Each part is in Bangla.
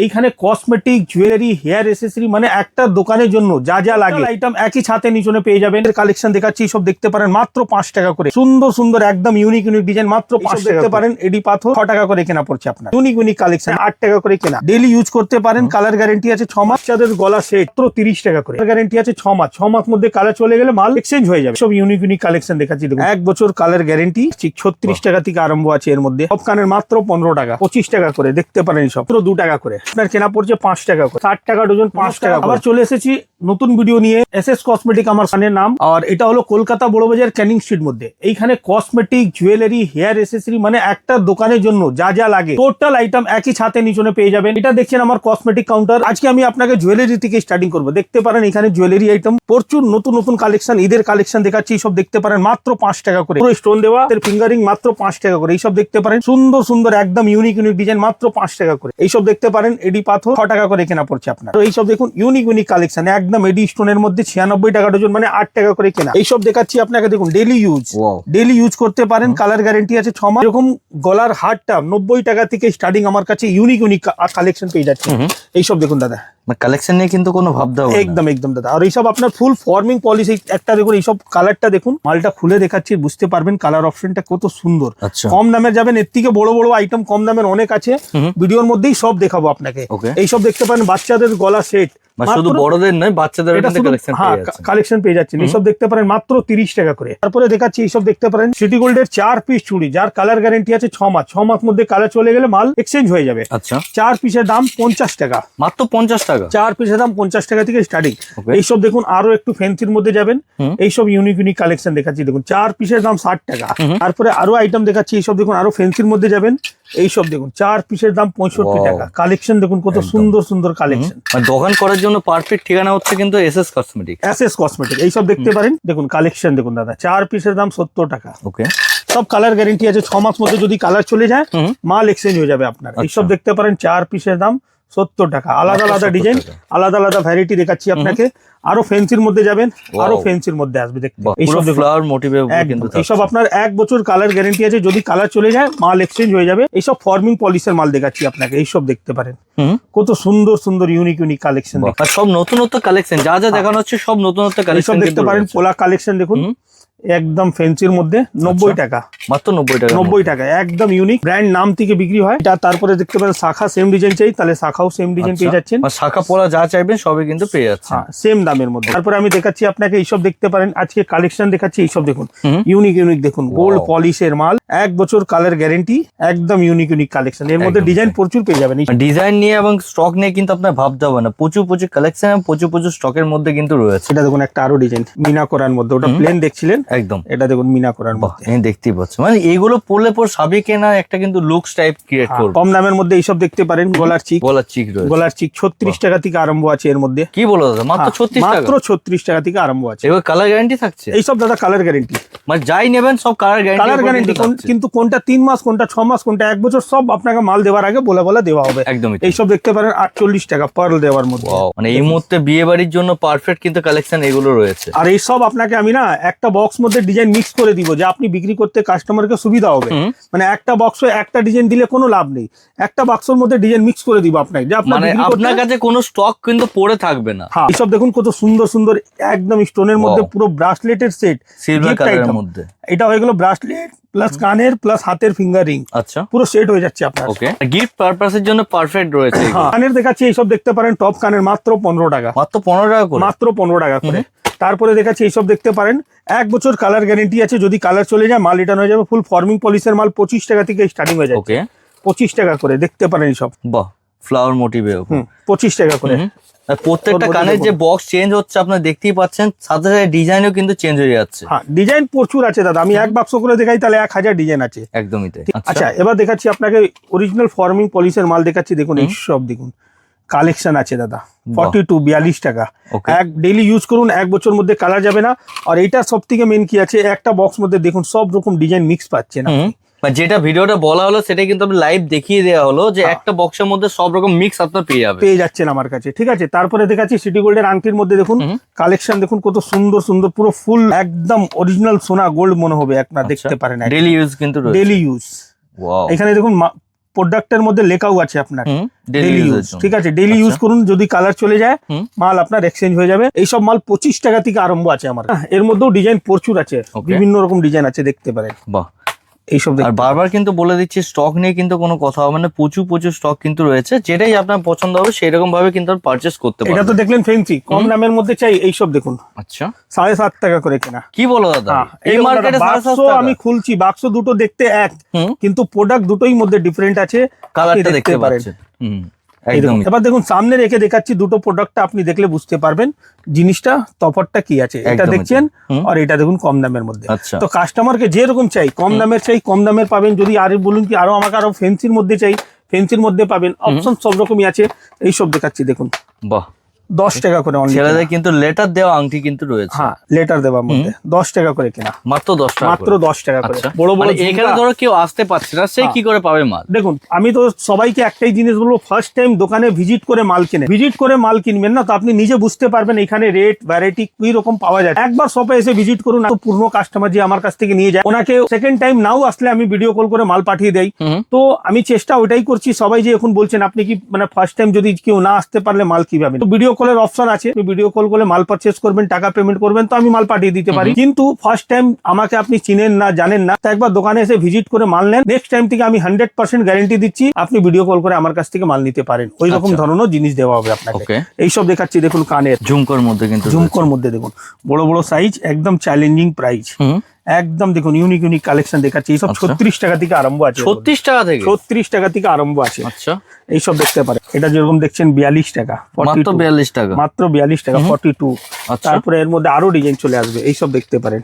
এইখানে কসমেটিক জুয়েলারি হেয়ার এসেসরি মানে একটা দোকানের জন্য যা যা লাগে আইটেম একই ছাতে নিচনে পেয়ে যাবেন। এর কালেকশন দেখাচ্ছি, সব দেখতে পারেন মাত্র 5 টাকা করে। সুন্দর সুন্দর একদম ইউনিক ইউনিক ডিজাইন মাত্র 5 দেখতে পারেন। এডি পাথর 6 টাকা করে কেনা পড়ছে আপনার। ইউনিক ইউনিক কালেকশন 8 টাকা করে কেনা। ডেইলি ইউজ করতে পারেন। কালার গ্যারান্টি আছে 6 মাস। চাঁদের গলা সেট মাত্র 30 টাকা করে। গ্যারান্টি আছে 6 মাস। 6 মাস মধ্যে কালার চলে গেলে মাল এক্সচেঞ্জ হয়ে যাবে। সব ইউনিক ইউনিক কালেকশন দেখাচ্ছি দেখুন। 1 বছর কালার গ্যারান্টি 36 টাকা থেকে আরম্ভ আছে। এর মধ্যে সব কানের মাত্র 15 টাকা 25 টাকা করে দেখতে পারেন। সব মাত্র 2 টাকা করে। আপনার কেনা পড়ছে 5 টাকা করে। 60 টাকা ডজন 5 টাকা। আবার চলে এসেছি নতুন ভিডিও নিয়ে। এসএস কসমেটিক আমার কানের নাম, আর এটা হলো কলকাতা বড়বাজার ক্যানিং স্ট্রিট মধ্যে। এইখানে কসমেটিক জুয়েলারি হেয়ার এসেসরি মানে একটা দোকানের জন্য যা যা লাগে টোটাল আইটেম একই ছাতে নিচনে পেয়ে যাবেন। এটা দেখছেন আমার কসমেটিক কাউন্টার। আজকে আমি আপনাকে জুয়েলারি থেকে স্টার্টিং করবো। দেখতে পারেন এখানে জুয়েলারি আইটেম প্রচুর নতুন নতুন কালেকশন, ঈদের কালেকশন দেখাচ্ছি। সব দেখতে পারেন মাত্র 5 টাকা করে। পুরো স্টোন দেওয়া ফিঙ্গারিং মাত্র 5 টাকা করে। এইসব দেখতে পারেন সুন্দর সুন্দর একদম ইউনিক ইউনিক ডিজাইন মাত্র 5 টাকা করে। এইসব দেখতে পারেন এডি পাথর 6 টাকা করে কেনা পড়ছে আপনার। তো এইসব দেখুন ইউনিক ইউনিক কালেকশন একদম এডি স্টোনের মধ্যে 96 টাকা ডজন মানে 8 টাকা করে কেনা। এইসব দেখাচ্ছি আপনাকে দেখুন। ডেইলি ইউজ করতে পারেন। কালার গ্যারান্টি আছে 6 মাস। এরকম গলার হারটা 90 টাকা থেকে স্টার্টিং আমার কাছে ইউনিক ইউনিক কালেকশন পেয়ে যাচ্ছে। এইসব দেখুন দাদা, কালেকশন নিয়ে কিন্তু কোনো ভাবতে হবে না। একদম দাদা। আর এইসব আপনার ফুল ফর্মিং পলিসি একটা দেখুন। এইসব কালারটা দেখুন, মালটা খুলে দেখাচ্ছি বুঝতে পারবেন কালার অপশনটা কত সুন্দর। কম দামের যাবেন, এর থেকে বড় বড় আইটেম কম দামের অনেক আছে। ভিডিওর মধ্যেই সব দেখাবো আপনাকে। এইসব দেখতে পারেন বাচ্চাদের গলা সেট, শুধু বড়দের নয় বাচ্চাদের কালেকশন পেয়ে যাচ্ছেন। এইসব দেখতে পারেন মাত্র 30 টাকা করে। তারপরে দেখাচ্ছি এইসব দেখতে পারেন সিটি গোল্ডের 4 পিস চুড়ি, যার কালার গ্যারান্টি আছে 6 মাস। 6 মাস মধ্যে কালার চলে গেলে মাল এক্সচেঞ্জ হয়ে যাবে। আচ্ছা, 4 পিসের দাম 50 টাকা, মাত্র 50 টাকা। 4 পিসের দাম 50 টাকা থেকে স্টার্টিং। এইসব দেখুন আরো একটু ফ্যান্সির মধ্যে যাবেন। এইসব ইউনিক ইউনিক কালেকশন দেখাচ্ছি দেখুন। 4 পিসের দাম 60 টাকা। তারপরে আরো আইটেম দেখাচ্ছি। এইসব দেখুন আরো ফ্যান্সির মধ্যে যাবেন। এইসব দেখুন 4 পিসের দাম 65 টাকা। কালেকশন দেখুন কত সুন্দর সুন্দর কালেকশন। দোকান করার জন্য পারফেক্ট ঠিকানা হচ্ছে কিন্তু এসএস কসমেটিক। এইসব দেখতে পারেন দেখুন। কালেকশন দেখুন দাদা, 4 পিসের দাম 70 টাকা। ওকে, সব কালার গ্যারান্টি আছে 6 মাস মধ্যে যদি কালার চলে যায় মাল এক্সচেঞ্জ হয়ে যাবে আপনার। এইসব দেখতে পারেন 4 পিসের দাম 70 টাকা। আলাদা আলাদা ডিজাইন, আলাদা আলাদা ভ্যারাইটি দেখাচ্ছি আপনাকে। আরো ফ্যান্সির মধ্যে যাবেন, আরো ফ্যান্সির মধ্যে আসবে দেখতে। এইসব ফ্লাওয়ার মোটিভে কিন্তু এইসব আপনার 1 বছর কালার গ্যারান্টি আছে। যদি কালার চলে যায় মাল এক্সচেঞ্জ হয়ে যাবে। এইসব ফর্মিং পলিশের মাল দেখাচ্ছি আপনাকে। এইসব দেখতে পারেন কত সুন্দর সুন্দর ইউনিক ইউনিক কালেকশন। সব নতুন কালেকশন, যা যা দেখানো হচ্ছে সব নতুন কালেকশন দেখতে পারেন। পোলা কালেকশন দেখুন একদম ফ্যান্সির মধ্যে 90 টাকা, মাত্র 90 টাকা। একদম ইউনিক ব্র্যান্ড নাম থেকে বিক্রি হয় এটা। তারপরে দেখতে পারেন শাখা সেম ডিজাইন চাই তাহলে শাখাও সেম ডিজাইন পেয়ে যাচ্ছেন। শাখা পোলা যা চাইবেন সবই কিন্তু পেয়ে যাচ্ছে সেম দামের মধ্যে। তারপরে আমি দেখাচ্ছি আপনাকে এইসব দেখতে পারেন। আজকে কালেকশন দেখাচ্ছি। এইসব দেখুন ইউনিক ইউনিক দেখুন গোল্ড পলিশের মাল, 1 বছর কালার গ্যারান্টি, একদম ইউনিক ইউনিক কালেকশন। এর মধ্যে ডিজাইন প্রচুর পেয়ে যাবেন। ডিজাইন নিয়ে এবং স্টক নিয়ে কিন্তু আপনার ভাবতে হবে না। প্রচুর কালেকশন, প্রচুর স্টকের মধ্যে কিন্তু রয়েছে। এটা দেখুন একটা আরো ডিজাইন মিনা করার মধ্যে। ওটা প্লেন দেখছিলেন, একদম এটা দেখুন মিনা করার মধ্যে। দেখতেই পাচ্ছি মানে এইগুলো পরলে পর সাবিকে না একটা কিন্তু লুকস টাইপ ক্রিয়েট করবে। কম দামের মধ্যে এইসব দেখতে পারেন। গলার চিক রয়েছে। 36 টাকা থেকে আরম্ভ আছে। এর মধ্যে কি বলো দাদা, মাত্র 36 টাকা? মাত্র 36 টাকা থেকে আরম্ভ আছে। এবার কালার গ্যারান্টি থাকছে? এইসব দাদা কালার গ্যারান্টি মানে যাই নেবেন সব কালার গ্যারান্টি। কিন্তু কোনটা 3 মাস, কোনটা 6 মাস, কোনটা 1 বছর সব আপনাকে মাল দেওয়ার আগে বলে দেওয়া হবে। একদম। এইসব দেখতে পারেন 48 টাকা পার্ল দেওয়ার মধ্যে। মানে এই মুহূর্তে বিয়ে বাড়ির জন্য পারফেক্ট কিন্তু কালেকশন এগুলো রয়েছে। আর এইসব আপনাকে আমি না একটা বক্স মধ্যে ডিজাইন মিক্স করে দিব, যে আপনি বিক্রি করতে কাস্টমারকে সুবিধা হবে। মানে একটা বক্সে একটা ডিজাইন দিলে কোনো লাভ নেই। একটা বক্সের মধ্যে ডিজাইন মিক্স করে দিব আপনাকে, যে আপনার কাছে কোনো স্টক কিন্তু পড়ে থাকবে না। এইসব দেখুন কত সুন্দর সুন্দর একদম স্টোনের মধ্যে পুরো ব্রাসলেটের সেট, সিলভার কালারের মধ্যে। এটা হয়ে গেল ব্রাসলেট প্লাস কানের প্লাস হাতের ফিঙ্গারিং। আচ্ছা, পুরো সেট হয়ে যাচ্ছে আপনার। ওকে, গিফট পারপাসের জন্য পারফেক্ট রয়েছে। কানের দেখাচ্ছি। এইসব দেখতে পারেন টপ কানের মাত্র 15 টাকা। মাত্র 15 টাকা করে? মাত্র 15 টাকা করে। তারপরে দেখাচ্ছি এইসব দেখতে পারেন 1 বছর কালার গ্যারান্টি আছে। যদি কালার চলে যায় মাল রিটার্ন হয়ে যাবে। ফুল ফর্মিং পলিশের মাল 25 টাকা থেকে স্টার্টিং হয়ে যায়। 25 টাকা করে দেখতে পারেন। এইসব বাহ, ফ্লাওয়ার মোটিভে 25 টাকা করে। প্রত্যেকটা কানের যে বক্স চেঞ্জ হচ্ছে আপনারা দেখতেই পাচ্ছেন, সাথে সাথে ডিজাইনও কিন্তু চেঞ্জ হয়ে যাচ্ছে। ডিজাইন প্রচুর আছে দাদা। আমি 1 বাক্স করে দেখাই তাহলে 1000 ডিজাইন আছে। একদমই তাই। আচ্ছা, এবার দেখাচ্ছি আপনাকে অরিজিনাল ফর্মিং পলিশের মাল দেখাচ্ছি। দেখুন এইসব দেখুন কালেকশন আছে দাদা। 42 টাকা। ডেইলি ইউজ করুন, 1 বছর মধ্যে কালার যাবে না। আর এইটা সব থেকে মেন কি আছে, একটা বক্স মধ্যে দেখুন সব রকম ডিজাইন মিক্স পাচ্ছেন। যেটা ভিডিওটা বলা হলো সেটা কিন্তু লাইভ দেখিয়ে দেওয়া হলো, যে একটা বক্সের মধ্যে সব রকম মিক্স আপনার পেয়ে যাচ্ছেন আমার কাছে। ঠিক আছে, তারপরে দেখাচ্ছি সিটি গোল্ডের আংটির মধ্যে দেখুন কালেকশন দেখুন কত সুন্দর সুন্দর, পুরো ফুল একদম অরিজিনাল সোনা গোল্ড মনে হবে আপনার। দেখতে পারেন ডেইলি ইউজ কিন্তু ডেইলি ইউজ। এখানে দেখুন প্রোডাক্টের মধ্যে লেখাও আছে আপনার ডেলি ডেলি ইউজ, ঠিক আছে, ডেলি ইউজ করুন, যদি কালার চলে যায় মাল আপনার এক্সচেঞ্জ হয়ে যাবে। এইসব মাল 25 টাকা থেকে আরম্ভ আছে আমার, এর মধ্যেও ডিজাইন প্রচুর আছে, বিভিন্ন রকম ডিজাইন আছে, দেখতে পারেন। বাহ, এইসব আর বারবার কিন্তু বলে দিচ্ছি স্টক নিয়ে কিন্তু কোনো কথা হবে না, প্রচুর স্টক কিন্তু রয়েছে, যেটাই আপনার পছন্দ হবে সেরকম ভাবে কিন্তু পারচেজ করতে পারবেন। এটা তো দেখলেন ফেন্সি, কম দামের মধ্যে চাই, এইসব দেখুন। আচ্ছা, 7.5 টাকা করে কেনা। কি বলো দাদা, এই মার্কেটে 7.5 টাকা? আমি খুলছি, বাক্স দুটো দেখতে এক, কিন্তু প্রোডাক্ট দুটোই মধ্যে ডিফারেন্ট আছে, কালারটা দেখতে পাচ্ছেন। একদম। এবার দেখুন সামনে রেখে দেখাচ্ছি দুটো প্রোডাক্টটা, আপনি দেখলে বুঝতে পারবেন জিনিসটা তফাৎটা কি আছে। এটা দেখছেন আর এটা দেখুন কম দামের মধ্যে। তো কাস্টমারকে যেরকম চাই, কম দামের চাই কম দামের পাবেন, যদি আর বলুন কি আরো আমাকে আরো ফেন্সির মধ্যে চাই, ফেন্সির মধ্যে পাবেন, অপশন সব রকমই আছে। এইসব দেখাচ্ছি দেখুন। বাহ, 10 টাকা করে অনলি। ছেলেদের কিন্তু লেটার দেওয়া আংটি কিন্তু রয়েছে। হ্যাঁ, লেটার দেওয়ার মধ্যে 10 টাকা করে কেনা, মাত্র 10 টাকা, মাত্র 10 টাকা করে। বড় বড় এখানে ধরো কেউ আসতে পারছে না, সে কি করে পাবে মাল? দেখুন আমি তো সবাইকে একটাই জিনিস বলবো, ফার্স্ট টাইম দোকানে ভিজিট করে মাল কিনে, ভিজিট করে মাল কিনবেন না তো আপনি নিজে বুঝতে পারবেন এখানে রেট ভ্যারাইটি কি রকম পাওয়া যায়। একবার শপে এসে ভিজিট করুন, পুরনো কাস্টমার যে আমার কাছ থেকে নিয়ে যায়, ওনাকে সেকেন্ড টাইম নাও আসলে আমি ভিডিও কল করে মাল পাঠিয়ে দেই। তো আমি চেষ্টা ওইটাই করছি, সবাই যে এখন বলছেন আপনি কি মানে ফার্স্ট টাইম যদি কেউ না আসতে পারলে মাল কিভাবে, তো ভিডিও কলের অপশন আছে, ভিডিও কল করে মাল পারচেজ করবেন, টাকা পেমেন্ট করবেন, তো আমি মাল পাঠিয়ে দিতে পারি। কিন্তু ফার্স্ট টাইম আমাকে আপনি চিনেন না জানেন না, তো একবার দোকানে এসে ভিজিট করে মাল নেন, নেক্সট টাইম থেকে আমি 100% গ্যারান্টি দিচ্ছি আপনি ভিডিও কল করে আমার কাছ থেকে মাল নিতে পারেন, ওই রকম ধরনের জিনিস দেওয়া হবে আপনাকে। এইসব দেখাচ্ছি দেখুন, কানের ঝুমকোর মধ্যে, কিন্তু ঝুমকোর মধ্যে দেখুন বড় বড় সাইজ, একদম চ্যালেঞ্জিং প্রাইস, একদম দেখুন ইউনিক কালেকশন দেখাচ্ছি। এইসব 36 টাকা থেকে আরম্ভ আছে, 36 টাকা থেকে, 36 টাকা থেকে আরম্ভ আছে। আচ্ছা, এইসব দেখতে পারেন। এটা যেরকম দেখছেন 42 টাকা, মাত্র 42 টাকা, মাত্র 42 টাকা 42। তারপরে এর মধ্যে আরো ডিজাইন চলে আসবে, এইসব দেখতে পারেন।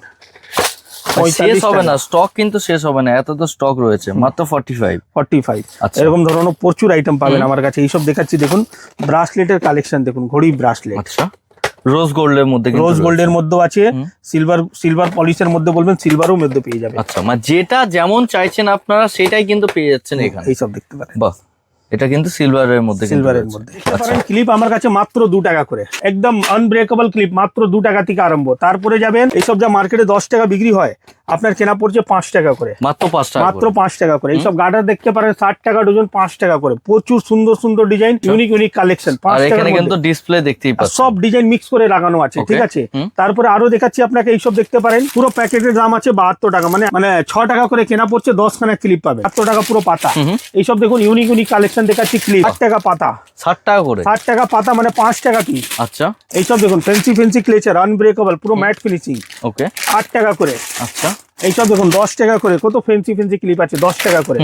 শেষ হবে না স্টক, কিন্তু শেষ হবে না, এত তো স্টক রয়েছে। মাত্র 45। এরকম ধরনের প্রচুর আইটেম পাবেন আমার কাছে। এইসব দেখাচ্ছি দেখুন, ব্রাসলেটের কালেকশন দেখুন, ঘড়ি ব্রাসলেট। আচ্ছা, রোজ গোল্ডের মধ্যে, রোজ গোল্ডের মধ্যেও আছে, সিলভার পলিশের মধ্যে বলবেন সিলভারও মধ্যে পেয়ে যাবে। আচ্ছা, মানে যেটা যেমন চাইছেন আপনারা সেটাই কিন্তু পেয়ে যাচ্ছেন এখানে। এইসব দেখতে পারেন। বাহ, এটা কিন্তু সিলভারের মধ্যে, সিলভারের মধ্যে। ক্লিপ আমার কাছে মাত্র 2 টাকা করে, একদম আনব্রেকেবল ক্লিপ, মাত্র 2 টাকা থেকে আরম্ভ। তারপরে যাবেন এইসব যা মার্কেটে 10 টাকা বিক্রি হয়, আপনার কেনা পড়ছে 5 টাকা করে, মাত্র 5 টাকা, মাত্র 5 টাকা করে। এইসব গার্ডার দেখতে পারেন 60 টাকা ডজন, 5 টাকা করে। প্রচুর সুন্দর সুন্দর ডিজাইন, ইউনিক কালেকশন, 5 টাকা। এখানে কিন্তু ডিসপ্লে দেখতেই পাচ্ছেন, সব ডিজাইন মিক্স করে লাগানো আছে, ঠিক আছে। তারপরে আরো দেখাচ্ছি আপনাকে, এইসব দেখতে পারেন, পুরো প্যাকেটের দাম আছে 72 টাকা, মানে 6 টাকা করে কেনা পড়ছে, 10 খানা ক্লিপ পাবে, 72 টাকা পুরো পাতা। এইসব দেখুন ইউনিক কালেকশন দেখাচ্ছি, ক্লিপ 8 টাকা পাতা, 60 টাকা করে, 60 টাকা পাতা, মানে 5 টাকা কি। আচ্ছা, এইসব দেখুন ফেন্সি ক্লেচার, আনব্রেকেবল, পুরো ম্যাট ফিনিশিং, ওকে, 8 টাকা করে। আচ্ছা, এইসব দেখুন 10 টাকা করে, কত ফেন্সি ক্লিপ আছে, 10 টাকা করে।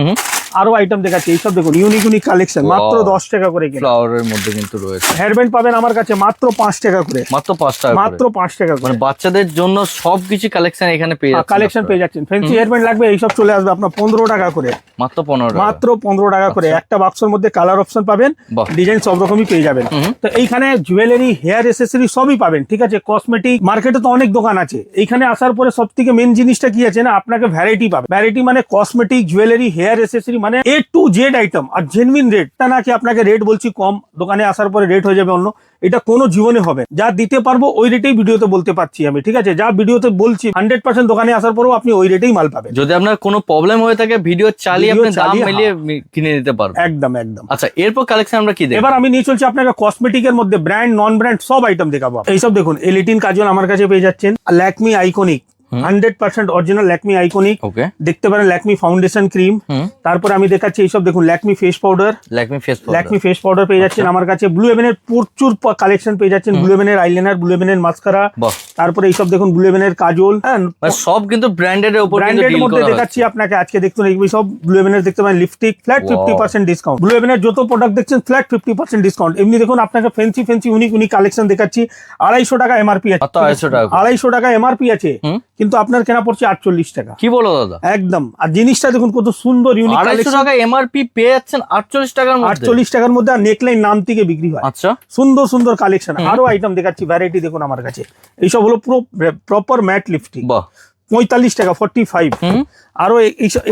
আরো আইটেম দেখাচ্ছি, এইসব দেখুন ইউনিক কালেকশন, মাত্র 10 টাকা করে। ফ্লাওয়ারের মধ্যে কিন্তু রয়েছে। হেয়ারব্যান্ড পাবেন আমার কাছে মাত্র 5 টাকা করে, মাত্র 5 টাকা, মাত্র 5 টাকা করে। মানে বাচ্চাদের জন্য সবকিছু কালেকশন এখানে পেয়ে যাচ্ছেন, কালেকশন পেয়ে যাচ্ছেন। ফেন্সি হেয়ারব্যান্ড লাগবে, এইসব চলে আসবে আপনার 15 টাকা করে, মাত্র 15 টাকা, মাত্র 15 টাকা করে। একটা বাক্সের মধ্যে কালার অপশন পাবেন, ডিজাইন সব রকমই পেয়ে যাবেন। তো এইখানে জুয়েলারি, হেয়ার অ্যাসেসরি সবই পাবেন, ঠিক আছে। কসমেটিক, মার্কেটে তো অনেক দোকান আছে, এইখানে আসার পরে সব থেকে মেন জিনিসটা কি আছে না, আপনাকে ভ্যারাইটি পাবে। ভ্যারাইটি মানে কসমেটিক, জুয়েলারি, হেয়ার অ্যাসেসরি, মানে A to Z আইটেম, আর জেনুইন রেট। তা না কি আপনাকে রেট বলছি কম, দোকানে আসার পরে রেট হয়ে যাবে অন্য, এটা কোনো জীবনে হবে। যা দিতে পারবো ওই রেটেই ভিডিওতে বলতে পারছি আমি, ঠিক আছে। যা ভিডিওতে বলছি 100% দোকানে আসার পরেও আপনি ওই রেটেই মাল পাবেন। যদি আপনার কোনো প্রবলেম হয়ে থাকে, ভিডিও চালিয়ে আপনি দাম মিলিয়ে কিনে নিতে পারবেন, একদম। আচ্ছা, এরপর কালেকশন আমরা কি দেখব? এবার আমি নিয়ে চলছি আপনাকে কসমেটিকের মধ্যে, ব্র্যান্ড নন ব্র্যান্ড সব আইটেম দেখাবো। এইসব দেখুন, এলিটিন কাজল আমার কাছে পেয়ে যাচ্ছেন, Lakme iconic, 100% original Lakme iconic, দেখতে পারেন। ল্যাকমি ফাউন্ডেশন ক্রিম, তারপর আমি দেখাচ্ছি এইসব দেখুন, Lakme face powder, Lakme face powder পেয়ে যাচ্ছেন আমার কাছে। ব্লু হেভেনের প্রচুর কালেকশন পেয়ে যাচ্ছেন, ব্লু হেভেনের আইলাইনার, ব্লু হেভেনের মাস্কারা, তারপরে এইসব দেখুন ব্লু হেভেনের কাজল, সব কিন্তু ব্র্যান্ডের উপর, ব্র্যান্ডের মধ্যে দেখাচ্ছি আপনাকে আজকে। দেখুন এই সব ব্লু হেভেনের দেখতে পারেন, লিপস্টিক ফ্ল্যাট 50% ডিসকাউন্ট। ব্লু হেভেনের যত প্রোডাক্ট দেখছেন ফ্ল্যাট 50% ডিসকাউন্ট। এমনি দেখুন আপনাকে ফেন্সি ইউনিক কালেকশন দেখাচ্ছি। 250 টাকা এমআরপি আছে, 250 টাকা এমআরপি আছে, কিন্তু আপনার কেনা পড়ছে 48 টাকা। কি বলো দাদা, একদম। আর জিনিসটা দেখুন কত সুন্দর, ইউনিক কালেকশন। 250 টাকা এমআরপি পেয়ে যাচ্ছেন 48 টাকার মধ্যে, 48 টাকার মধ্যে। আর নেকলাইন নাম থেকে বিক্রি হয়। আচ্ছা, সুন্দর কালেকশন। আরো আইটেম দেখাচ্ছি, ভ্যারাইটি দেখুন আমার কাছে। এইসব হলো পুরো প্রপার ম্যাট লিপস্টিক, 45 টাকা 45। আরো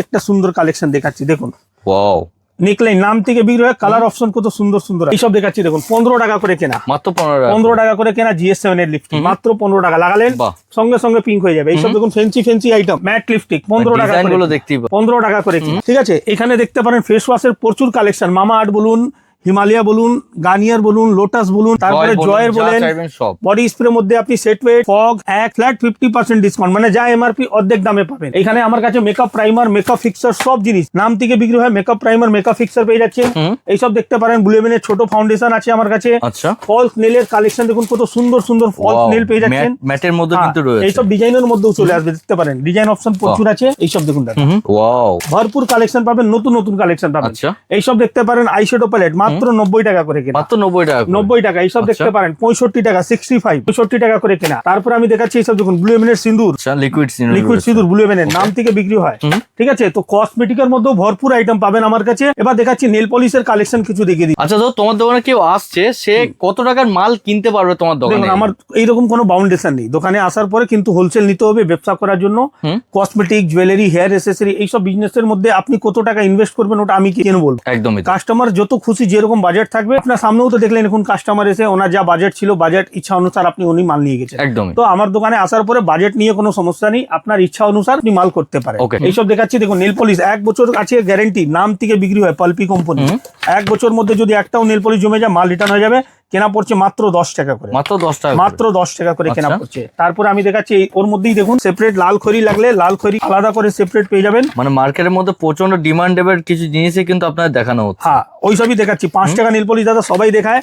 একটা সুন্দর কালেকশন দেখাচ্ছি দেখুন, ওয়াও, নেকলাইন নাম থেকে বিক্রি হয়, কালার অপশন কত সুন্দর সুন্দর এইসব দেখাচ্ছি দেখুন। 15 টাকা করে কেনা, মাত্র 15 15 টাকা করে কেনা। GS7 এর লিপস্টিক মাত্র 15 টাকা, লাগালেন বাহ। সঙ্গে সঙ্গে পিঙ্ক হয়ে যাবে। এইসব দেখুন ফেন্সি আইটেম, ম্যাট লিপস্টিক 15 টাকা ডিজাইন করে, গুলো দেখতেই পাবেন। 15 টাকা করে কিনা। ঠিক আছে, এখানে দেখতে পারেন ফেস ওয়াশের প্রচুর কালেকশন, মামা আর্ট বলুন, হিমালয়া বলুন, গার্নিয়ার বলুন, লোটাস বলুন, তারপরে জয়ের বলেন, সব বডি স্প্রে মধ্যে আপনি সেট ওয়েট, ফগ, এক ফ্ল্যাট 50% ডিসকাউন্ট, মানে যা এমআরপি অর্ধেক দামে পাবেন। এখানে আমার কাছে মেকআপ প্রাইমার, মেকআপ ফিক্সার সব জিনিস নাম থেকে বিক্রি হয়। মেকআপ প্রাইমার, মেকআপ ফিক্সার পেয়ে যাচ্ছেন। এইসব দেখতে পারেন। বুলেভেনের ছোট ফাউন্ডেশন আছে আমার কাছে। আচ্ছা, ফলস নেলের কালেকশন দেখুন, কত সুন্দর সুন্দর ফলস নেল পেয়ে যাচ্ছেন। ম্যাটের মধ্যে কিন্তু রয়েছে, এইসব ডিজাইনের মধ্যেও চলে আসবে, দেখতে পারেন ডিজাইন অপশন প্রচুর আছে। এইসব দেখুন দাদা, ওয়াও, ভরপুর কালেকশন পাবেন, নতুন নতুন কালেকশন পাবেন। আচ্ছা, এইসব দেখতে পারেন আইশ্যাডো প্যালেট মাত্র 90 টাকা করে কেনা, মাত্র 90 টাকা, 90 টাকা। এইসব দেখতে পারেন 65 টাকা, 65 65 টাকা করে কেনা। তারপর আমি দেখাচ্ছি এইসব দেখুন ব্লুমেনের সিঁদুর, আচ্ছা, লিকুইড সিঁদুর ব্লুমেনের নাম থেকে বিক্রি হয়। ঠিক আছে, তো কসমেটিকের মধ্যেও ভরপুর আইটেম পাবেন আমার কাছে। এবার দেখাচ্ছি নেল পলিশের কালেকশন কিছু দেখিয়ে দিই। আচ্ছা, তো তোমার দোকানে কেউ আসছে, সে কত টাকার মাল কিনতে পারবে তোমার দোকানে? দেখুন, আমার এইরকম কোনো বাউন্ডেশন নেই। দোকানে আসার পরে কিন্তু হোলসেল নিতে হবে ব্যবসা করার জন্য। কসমেটিক, জুয়েলারি, হেয়ার এসেসরি এইসব বিজনেসের মধ্যে আপনি কত টাকা ইনভেস্ট করবেন ওটা আমি কেন বলবো। একদমই, কাস্টমার যত খুশি যেরকম বাজেট থাকবে, আপনার সামনেও তো দেখলেন এখন কাস্টমার এসে ওনার যা বাজেট ছিল, বাজেট ইচ্ছা অনুসার আপনি উনি মাল নিয়ে গেছেন। একদমই। তো আমার দোকানে আসার পরে বাজেট নিয়ে কোনো সমস্যা নেই, আপনার ইচ্ছা অনুসার আপনি মাল করতে পারেন। এইসব দেখাচ্ছি দেখুন, নেল পলিশ 1 বছর আছে গ্যারেন্টি, নাম থেকে বিক্রি হয় পালপি কোম্পানি। 1 বছর মধ্যে যদি একটাও নেল পলিশ জমে যায়, মাল রিটার্ন হয়ে যাবে। কেনা পড়ছে মাত্র 10 টাকা করে, মাত্র 10 টাকা, মাত্র 10 টাকা করে কেনা পড়ছে। তারপরে আমি দেখাচ্ছি ওর মধ্যেই দেখুন সেপারেট লাল খড়ি লাগলে লাল খড়ি আলাদা করে সেপারেট পেয়ে যাবেন। মানে মার্কেটের মধ্যে প্রচন্ড ডিমান্ডেবল কিছু জিনিসই কিন্তু আপনাদের দেখানো হচ্ছে। হ্যাঁ, ওইসবই দেখাচ্ছি। 5 টাকা নীল পলিশ দাদা সবাই দেখায়,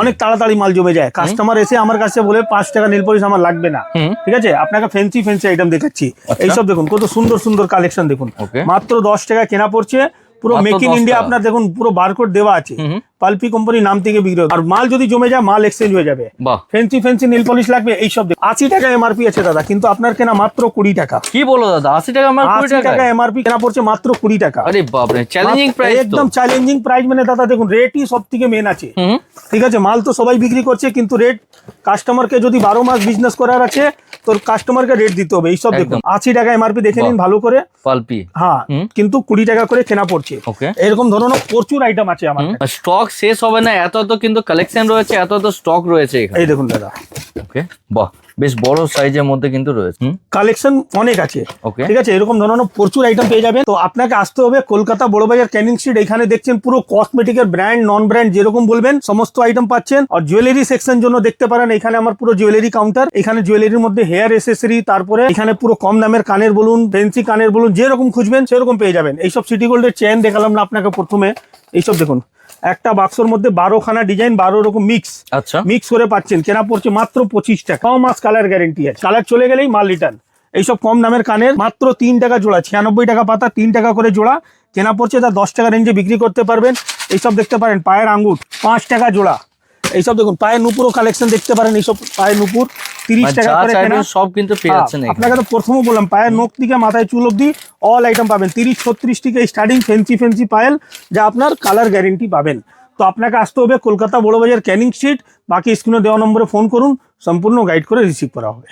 অনেক তাড়াতাড়ি মাল জমে যায়। কাস্টমার এসে আমার কাছে বলে 5 টাকা নীল পলিশ আমার লাগবে না। ঠিক আছে, আপনাকে ফেন্সি আইটেম দেখাচ্ছি। এইসব দেখুন কত সুন্দর সুন্দর কালেকশন দেখুন, মাত্র 10 টাকা কেনা পড়ছে। পুরো মেক ইন ইন্ডিয়া আপনার দেখুন, পুরো বারকোড দেওয়া আছে, পালপি কোম্পানি নাম থেকে বিক্রি হয়। আর মাল যদি জমে যায়, মাল এক্সচেঞ্জ হয়ে যাবে। ফেন্সি নেল পলিশ লাগবে এইসব 80 টাকা এমআরপি আছে দাদা, কিন্তু আপনার কেনা মাত্র 20 টাকা। কি বলো দাদা, 80 টাকা? 80 টাকা এমআরপি, কেনা পড়ছে মাত্র 20 টাকা। আরে বাপ রে, চ্যালেঞ্জিং প্রাইস, একদম চ্যালেঞ্জিং প্রাইস। মানে দাদা দেখুন, রেটই সব থেকে মেন আছে। ঠিক আছে, মাল তো সবাই বিক্রি করছে, কিন্তু রেট কাস্টমারকে যদি 12 মাস বিজনেস করার আছে, তোর কাস্টমারকে রেট দিতে হবে। এইসব দেখুন 80 টাকা এমআরপি, দেখে নিন ভালো করে পালপি। হ্যাঁ, কিন্তু 20 টাকা করে কেনা পড়ছে। এরকম ধরনের প্রচুর আইটেম আছে আমার। স্টক শেষ হবে না, এত কিন্তু কালেকশন রয়েছে, এত স্টক রয়েছে এখানে। এই দেখুন দাদা, ওকে, বাহ, বেশ বড় সাইজের মধ্যে কিন্তু রয়েছে, কালেকশন অনেক আছে। ঠিক আছে, এরকম ধরনের প্রচুর আইটেম পেয়ে যাবেন। তো আপনাকে আসতে হবে কলকাতা বড়বাজার ক্যানিং স্ট্রিট। এখানে দেখছেন পুরো কসমেটিকের ব্র্যান্ড, নন ব্র্যান্ড যেরকম বলবেন সমস্ত আইটেম পাচ্ছেন। আর জুয়েলারি সেকশন জন্য দেখতে পারেন, এখানে আমার পুরো জুয়েলারি কাউন্টার। এখানে জুয়েলারির মধ্যে হেয়ার এসেসরি, তারপরে এখানে পুরো কম দামের কানের বলুন, ফেন্সি কানের বলুন, যেরকম খুঁজবেন সেরকম পেয়ে যাবেন। এইসব সিটি গোল্ডের চেন দেখালাম না আপনাকে প্রথমে, এইসব দেখুন একটা বাক্সর মধ্যে 12 খানা ডিজাইন, 12 রকম মিক্স করে পাচ্ছেন। কেনা পড়ছে মাত্র 25 টাকা। 6 মাস কালার গ্যারেন্টি আছে, কালার চলে গেলেই মাল রিটার্ন। এইসব কম দামের কানের মাত্র 3 টাকা জোড়া, 96 টাকা পাতা, 3 টাকা করে জোড়া। কেনা পড়ছে তার 10 টাকা রেঞ্জে বিক্রি করতে পারবেন। এইসব দেখতে পারেন পায়ের আঙ্গুর 5 টাকা জোড়া। এইসব দেখুন পায়ের নুপুরও কালেকশন দেখতে পারেন। এইসব পায়ের নুপুর 30 টাকা করে কেনা, সব কিন্তু পেয়ে যাচ্ছেন। আপনাকে তো প্রথমে বললাম পায়ের নখ থেকে মাথায় চুল অব্দি অল আইটেম পাবেন। 30-36 টাকা স্টার্টিং ফেন্সি পায়েল, যা আপনার কালার গ্যারেন্টি পাবেন। তো আপনাকে আসতে হবে কলকাতা বড়বাজার ক্যানিং স্ট্রিট। বাকি স্ক্রিনে দেওয়া নম্বরে ফোন করুন, সম্পূর্ণ গাইড করে রিসিভ করা হবে।